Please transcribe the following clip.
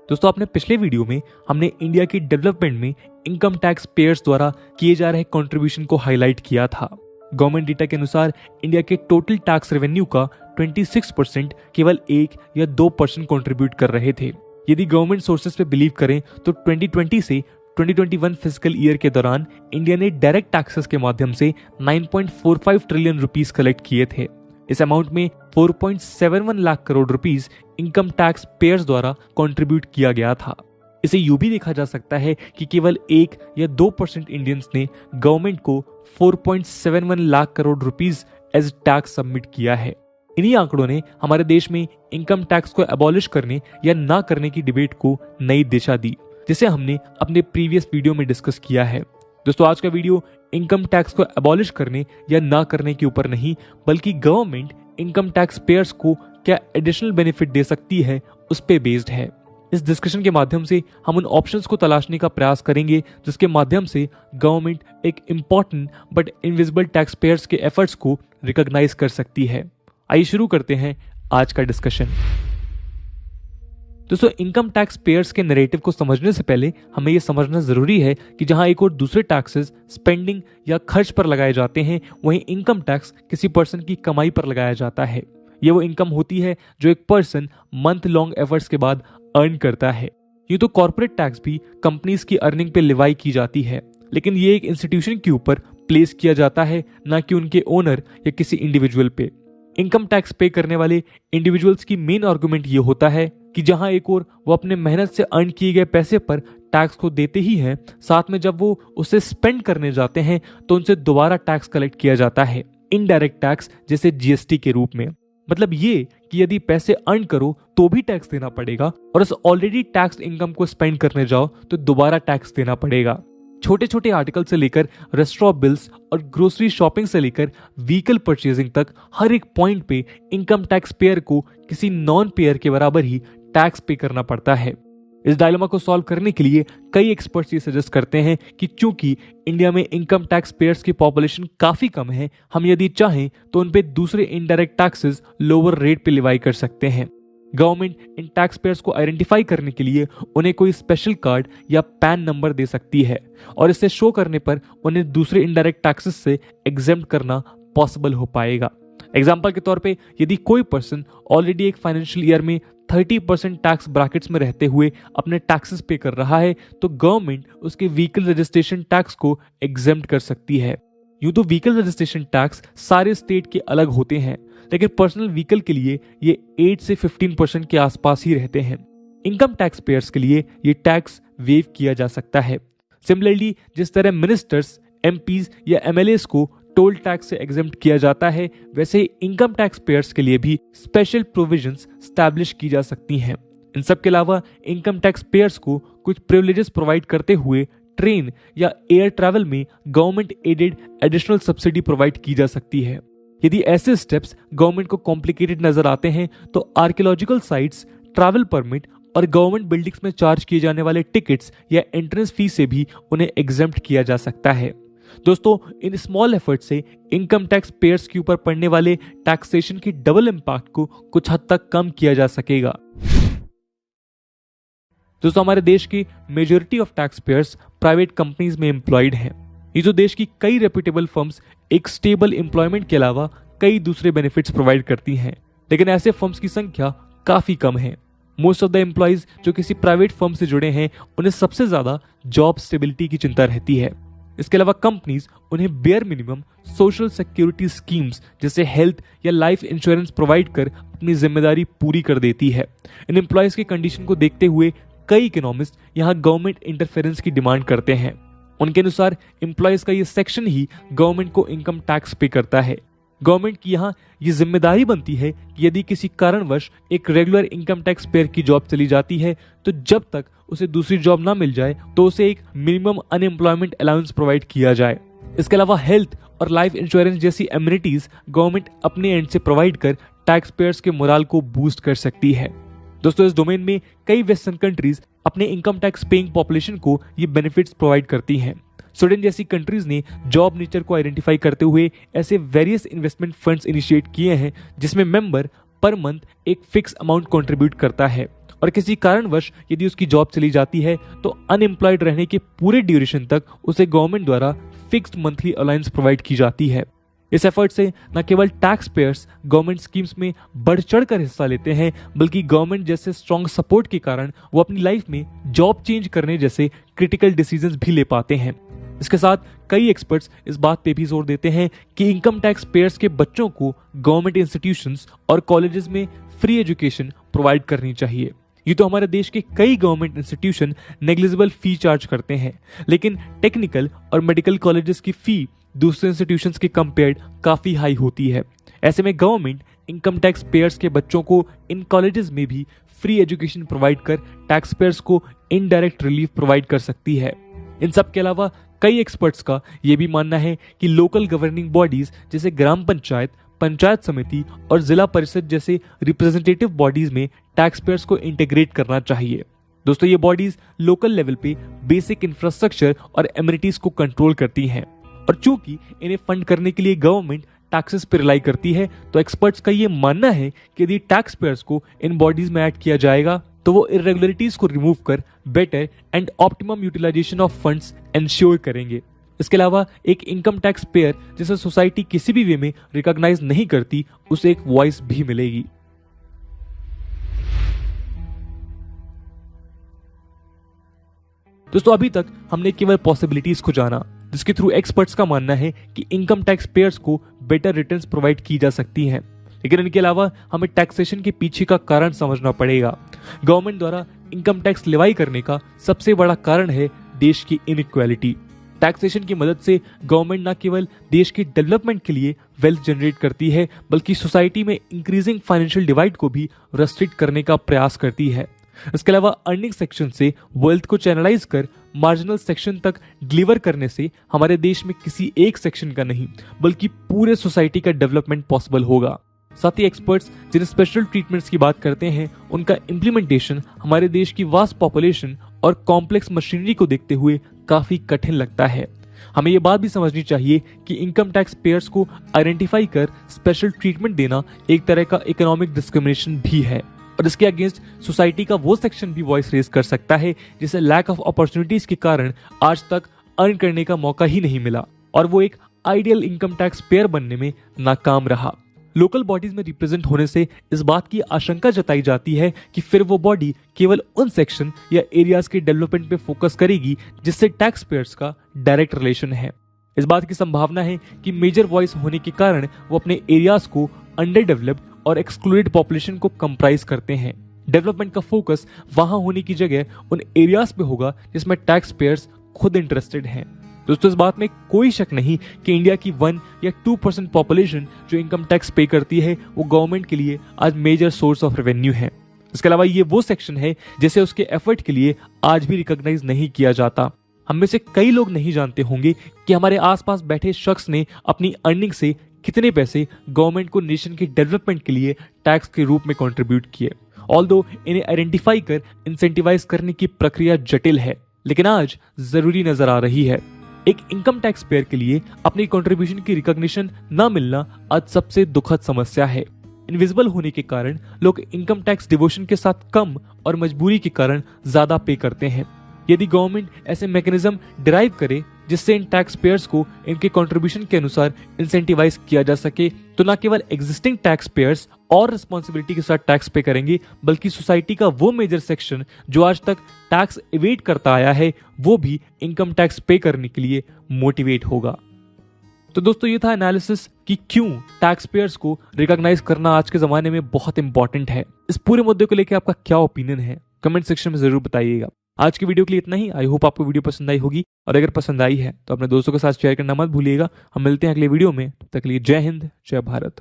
दोस्तों अपने पिछले वीडियो में हमने इंडिया की डेवलपमेंट में इनकम टैक्स पेयर्स द्वारा किए जा रहे कंट्रीब्यूशन को हाईलाइट किया था। गवर्नमेंट डेटा के अनुसार इंडिया के टोटल टैक्स रेवेन्यू का 26% केवल 1 या 2% कंट्रीब्यूट कर रहे थे। यदि गवर्नमेंट सोर्सेज पे बिलीव करें तो 2020 से 2021 फिजिकल ईयर के दौरान इंडिया ने डायरेक्ट टैक्सेस के माध्यम से 9.45 ट्रिलियन रुपीस कलेक्ट किए थे। इस अमाउंट में 4.71 lakh crore rupees income tax payers द्वारा कंट्रीब्यूट किया गया था। इसे यूं भी देखा जा सकता है कि केवल 1 या 2% इंडियंस ने गवर्नमेंट को 4.71 lakh crore rupees as tax submit किया है। इन्हीं आंकड़ों ने हमारे देश में इनकम टैक्स को एबॉलिश करने या ना करने की डिबेट को नई दिशा दी, जिसे हमने अपने प्रीवियस वीडियो में डिस्कस किया है। दोस्तों आज का वीडियो इनकम टैक्स को एबॉलिश करने या ना करने के ऊपर नहीं, बल्कि गवर्नमेंट इनकम टैक्स पेयर्स को क्या एडिशनल बेनिफिट दे सकती है उस पे बेस्ड है। इस डिस्कशन के माध्यम से हम उन ऑप्शंस को तलाशने का प्रयास करेंगे जिसके माध्यम से गवर्नमेंट एक important but invisible tax payers के एफर्ट्स को रिकॉग्नाइज कर सकती है। आइए शुरू करते हैं आज का डिस्कशन। दोस्तों इनकम टैक्स पेयर्स के नैरेटिव को समझने से पहले हमें यह समझना जरूरी है कि जहां एक और दूसरे टैक्सेस स्पेंडिंग या खर्च पर लगाए जाते हैं, वहीं इनकम टैक्स किसी पर्सन की कमाई पर लगाया जाता है। ये वो इनकम होती है जो एक पर्सन मंथ लॉन्ग एफर्ट्स के बाद अर्न करता है। ये तो कॉर्पोरेट टैक्स भी कंपनीज की अर्निंग पे लिवाई की जाती है, लेकिन ये एक इंस्टीट्यूशन के ऊपर प्लेस किया जाता है, ना कि उनके ओनर या किसी इंडिविजुअल पे। इनकम टैक्स पे करने वाले इंडिविजुअल्स की मेन आर्गुमेंट ये होता है कि जहां एक और वो अपने मेहनत से अर्न किए गए पैसे पर टैक्स को देते ही हैं, साथ में जब वो उसे स्पेंड करने जाते हैं तो उनसे दोबारा टैक्स कलेक्ट किया जाता है, इनडायरेक्ट टैक्स जैसे जीएसटी के रूप में। मतलब ये कि यदि पैसे अर्न करो तो भी टैक्स देना पड़ेगा, और उस ऑलरेडी टैक्स इनकम को स्पेंड करने जाओ तो दोबारा टैक्स देना पड़ेगा। छोटे छोटे आर्टिकल से लेकर रेस्टोरेंट बिल्स और ग्रोसरी शॉपिंग से लेकर व्हीकल परचेजिंग तक हर एक पॉइंट पे इनकम टैक्स पेयर को किसी नॉन पेयर के बराबर ही टैक्स पे करना पड़ता है। इस डायलेमा को सॉल्व करने के लिए कई एक्सपर्ट्स ये सजेस्ट करते हैं कि चूंकि इंडिया में इनकम टैक्स पेयर्स की पॉपुलेशन काफी कम है, हम यदि चाहें तो उन पे दूसरे इनडायरेक्ट टैक्सेस लोअर रेट पे लिवाई कर सकते हैं। गवर्नमेंट इन टैक्स पेयर्स को आइडेंटिफाई करने के लिए उन्हें कोई स्पेशल कार्ड या पैन नंबर दे सकती है, और इसे शो करने पर उन्हें दूसरे इनडायरेक्ट टैक्सेस से एग्जेम्प्ट करना पॉसिबल हो पाएगा। एग्जाम्पल के तौर पे यदि कोई पर्सन ऑलरेडी एक फाइनेंशियल ईयर में 30% टैक्स ब्रैकेट्स में रहते हुए अपने टैक्सेस पे कर रहा है, तो गवर्नमेंट उसके व्हीकल रजिस्ट्रेशन टैक्स को एग्जेम्प्ट कर सकती है। यूं तो व्हीकल रजिस्ट्रेशन टैक्स सारे स्टेट के अलग होते हैं, लेकिन पर्सनल व्हीकल के लिए ये 8 से 15% के आसपास ही रहते हैं। इनकम टैक्स पेयर्स के लिए ये टैक्स वेव किया जा सकता है। सिमिलरली जिस तरह मिनिस्टर्स, एमपीज या एमएलएस को टोल टैक्स से एग्जेम्प्ट किया जाता है, वैसे इनकम टैक्स पेयर्स के लिए भी स्पेशल प्रोविजंस स्टैब्लिश की जा सकती हैं। इन सब के अलावा इनकम टैक्स पेयर्स को कुछ प्रिविलेजेस प्रोवाइड करते हुए ट्रेन या एयर ट्रैवल में government aided additional subsidy provide की जा सकती है। यदि ऐसे स्टेप्स गवर्नमेंट को कॉम्प्लिकेटेड नजर आते हैं तो आर्कियोलॉजिकल साइट्स, ट्रैवल परमिट और गवर्नमेंट बिल्डिंग्स में चार्ज किए जाने वाले टिकट्स या एंट्रेंस फीस से भी उन्हें एग्जेम्प्ट किया जा सकता है। दोस्तों इन स्मॉल एफर्ट से इनकम टैक्स पेयर्स के ऊपर पड़ने वाले टैक्सेशन की डबल इंपैक्ट को कुछ हद तक कम किया जा सकेगा। दोस्तों हमारे देश की majority of tax payers private companies में एम्प्लॉयड हैं। ये जो देश की कई रेप्यूटेबल फर्म्स एक स्टेबल एम्प्लॉयमेंट के अलावा कई दूसरे बेनिफिट्स प्रोवाइड करती हैं, लेकिन ऐसे फर्म्स की संख्या काफी कम है। मोस्ट ऑफ द एम्प्लॉयज जो किसी प्राइवेट फर्म से जुड़े हैं, उन्हें सबसे ज्यादा जॉब स्टेबिलिटी की चिंता रहती है। इसके अलावा कंपनीज उन्हें bare minimum social security schemes जैसे हेल्थ या लाइफ इंश्योरेंस प्रोवाइड कर अपनी जिम्मेदारी पूरी कर देती है। इन एम्प्लॉयज की कंडीशन को देखते हुए कई इकोनॉमिस्ट यहाँ गवर्नमेंट इंटरफेरेंस की डिमांड करते हैं। उनके अनुसार एम्प्लॉयज का ये सेक्शन ही गवर्नमेंट को इनकम टैक्स पे करता है। गवर्नमेंट की यहाँ ये जिम्मेदारी बनती है कि यदि किसी कारणवश एक रेगुलर इनकम टैक्स पेयर की जॉब चली जाती है, तो जब तक उसे दूसरी जॉब ना मिल जाए तो उसे एक मिनिमम अनएम्प्लॉयमेंट अलाउंस प्रोवाइड किया जाए। इसके अलावा हेल्थ और लाइफ इंश्योरेंस जैसी एमिनिटीज गवर्नमेंट अपने एंड से प्रोवाइड कर टैक्स पेयर्स के मोराल को बूस्ट कर सकती है। दोस्तों इस डोमेन में कई वेस्टर्न कंट्रीज अपने इनकम टैक्स पेइंग पॉपुलेशन को ये बेनिफिट्स प्रोवाइड करती हैं। स्वीडन जैसी कंट्रीज ने जॉब नेचर को आइडेंटिफाई करते हुए ऐसे वेरियस इन्वेस्टमेंट फंड्स इनिशिएट किए हैं जिसमें मेंबर पर मंथ एक फिक्स अमाउंट कंट्रीब्यूट करता है और किसी कारणवश यदि उसकी जॉब चली जाती है तो अनएम्प्लॉयड रहने के पूरे ड्यूरेशन तक उसे गवर्नमेंट द्वारा फिक्स्ड मंथली अलाउंस प्रोवाइड की जाती है। इस एफर्ट से न केवल टैक्स पेयर्स गवर्नमेंट स्कीम्स में बढ़ चढ़कर हिस्सा लेते हैं, बल्कि गवर्नमेंट जैसे स्ट्रॉन्ग सपोर्ट के कारण वो अपनी लाइफ में जॉब चेंज करने जैसे क्रिटिकल डिसीजंस भी ले पाते हैं। इसके साथ कई एक्सपर्ट्स इस बात पे भी जोर देते हैं कि इनकम टैक्स पेयर्स के बच्चों को गवर्नमेंट इंस्टीट्यूशंस और कॉलेजेस में फ्री एजुकेशन प्रोवाइड करनी चाहिए। ये तो हमारे देश के कई government institution negligible fee charge करते हैं, लेकिन टेक्निकल और मेडिकल कॉलेजेस की फी दूसरे इंस्टीट्यूशंस के कंपेयर्ड काफी हाई होती है। ऐसे में गवर्नमेंट इनकम टैक्स पेयर्स के बच्चों को इन कॉलेजेस में भी फ्री एजुकेशन प्रोवाइड कर टैक्स पेयर्स को इनडायरेक्ट रिलीफ प्रोवाइड कर सकती है। इन सब के अलावा कई एक्सपर्ट्स का यह भी मानना है कि लोकल गवर्निंग बॉडीज जैसे ग्राम पंचायत, पंचायत समिति और जिला परिषद जैसे रिप्रेजेंटेटिव बॉडीज में टैक्स पेयर्स को इंटीग्रेट करना चाहिए। दोस्तों, ये बॉडीज लोकल लेवल पे बेसिक इंफ्रास्ट्रक्चर और एमिनिटीज को कंट्रोल करती हैं, और चूंकि इन्हें फंड करने के लिए गवर्नमेंट टैक्सेस पर रिलाई करती है, तो एक्सपर्ट्स का ये मानना है कि यदि टैक्स पेयर्स को इन बॉडीज में ऐड किया जाएगा तो वो इरेगुलरिटीज को रिमूव कर better and optimum utilisation of funds ensure करेंगे। इसके अलावा एक इनकम टैक्स पेयर जिसे सोसाइटी किसी भी वे में रिकॉग्नाइज नहीं करती, उसे एक वॉइस भी मिलेगी। दोस्तों, अभी तक हमने केवल पॉसिबिलिटीज को जाना, जिसके थ्रू एक्सपर्ट्स का मानना है कि इनकम टैक्स पेयर्स को बेटर रिटर्न्स प्रोवाइड की जा सकती हैं। लेकिन इनके अलावा हमें टैक्सेशन के पीछे का कारण समझना पड़ेगा। गवर्नमेंट द्वारा इनकम टैक्स लेवाई करने का सबसे बड़ा कारण है देश की इनइक्वालिटी। टैक्सेशन की मदद से गवर्नमेंट न केवल देश के डेवलपमेंट के लिए वेल्थ जनरेट करती है, बल्कि सोसाइटी में इंक्रीजिंग फाइनेंशियल डिवाइड को भी रेस्ट्रिक्ट करने का प्रयास करती है। इसके अलावा अर्निंग सेक्शन से वेल्थ को चैनलाइज कर मार्जिनल सेक्शन तक डिलीवर करने से हमारे देश में किसी एक सेक्शन का नहीं, बल्कि पूरे सोसाइटी का डेवलपमेंट पॉसिबल होगा। साथ ही एक्सपर्ट्स जिन स्पेशल ट्रीटमेंट्स की बात करते हैं, उनका इम्प्लीमेंटेशन हमारे देश की वास्ट पॉपुलेशन और कॉम्प्लेक्स मशीनरी को देखते हुए काफी कठिन लगता है। हमें ये बात भी समझनी चाहिए कि इनकम टैक्स पेयर्स को आइडेंटिफाई कर स्पेशल ट्रीटमेंट देना एक तरह का इकोनॉमिक डिस्क्रिमिनेशन भी है, और इसके अगेंस्ट सोसाइटी का वो सेक्शन भी वॉइस रेज कर सकता है जिसे लैक ऑफ अपॉर्चुनिटीज के कारण आज तक अर्न करने का मौका ही नहीं मिला, और वो एक आइडियल इनकम टैक्स पेयर बनने में नाकाम रहा। लोकल बॉडीज में रिप्रेजेंट होने से इस बात की आशंका जताई जाती है कि फिर वो बॉडी केवल उन सेक्शन या एरियाज के डेवलपमेंट पे फोकस करेगी जिससे टैक्स पेयर्स का डायरेक्ट रिलेशन है। इस बात की संभावना है कि मेजर वॉइस होने के कारण वो अपने एरियाज को अंडर डेवलप्ड और एक्सक्लूडेड पॉपुलेशन को कंप्राइज करते हैं। डेवलपमेंट का फोकस वहां होने की जगह उन एरियाज पे होगा जिसमें टैक्स पेयर्स खुद इंटरेस्टेड हैं। दोस्तों, इस बात में कोई शक नहीं कि इंडिया की 1 या 2% पॉपुलेशन जो इनकम टैक्स पे करती है, वो गवर्नमेंट के लिए आज मेजर सोर्स ऑफ रेवेन्यू है। इसके अलावा ये वो सेक्शन है जिसे उसके एफर्ट के लिए आज भी रिकॉग्नाइज नहीं किया जाता। हम में से कई लोग नहीं जानते होंगे कि हमारे आसपास बैठे शख्स ने अपनी अर्निंग से कितने पैसे गवर्नमेंट को नेशन के डेवलपमेंट के लिए टैक्स के रूप में कंट्रीब्यूट किए। ऑल्दो इन्हें आइडेंटिफाई कर इंसेंटिवाइज करने की प्रक्रिया जटिल है, लेकिन आज जरूरी नजर आ रही है। एक इनकम टैक्स पेयर के लिए अपनी कंट्रीब्यूशन की रिकॉग्निशन न मिलना आज सबसे दुखद समस्या है। इनविजिबल होने के कारण लोग इनकम टैक्स डिवोशन के साथ कम और मजबूरी के कारण ज्यादा पे करते हैं। यदि गवर्नमेंट ऐसे मैकेनिज्म डिराइव करे जिससे इन टैक्स पेयर्स को इनके कंट्रीब्यूशन के अनुसार इंसेंटिवाइज किया जा सके, तो न केवल एग्जिस्टिंग टैक्स पेयर्स और रिस्पॉन्सिबिलिटी के साथ टैक्स पे करेंगे, बल्कि सोसाइटी का वो मेजर सेक्शन जो आज तक टैक्स एवेड करता आया है, वो भी इनकम टैक्स पे करने के लिए मोटिवेट होगा। तो दोस्तों, ये था एनालिसिस कि क्यों टैक्स पेयर्स को रिकॉग्नाइज करना आज के जमाने में बहुत इंपॉर्टेंट है। इस पूरे मुद्दे को लेकर आपका क्या ओपिनियन है, कमेंट सेक्शन में जरूर बताइएगा। आज की वीडियो के लिए इतना ही। आई होप आपको वीडियो पसंद आई होगी, और अगर पसंद आई है तो अपने दोस्तों के साथ शेयर करना मत भूलिएगा। हम मिलते हैं अगले वीडियो में, तब तक के लिए जय हिंद, जय भारत।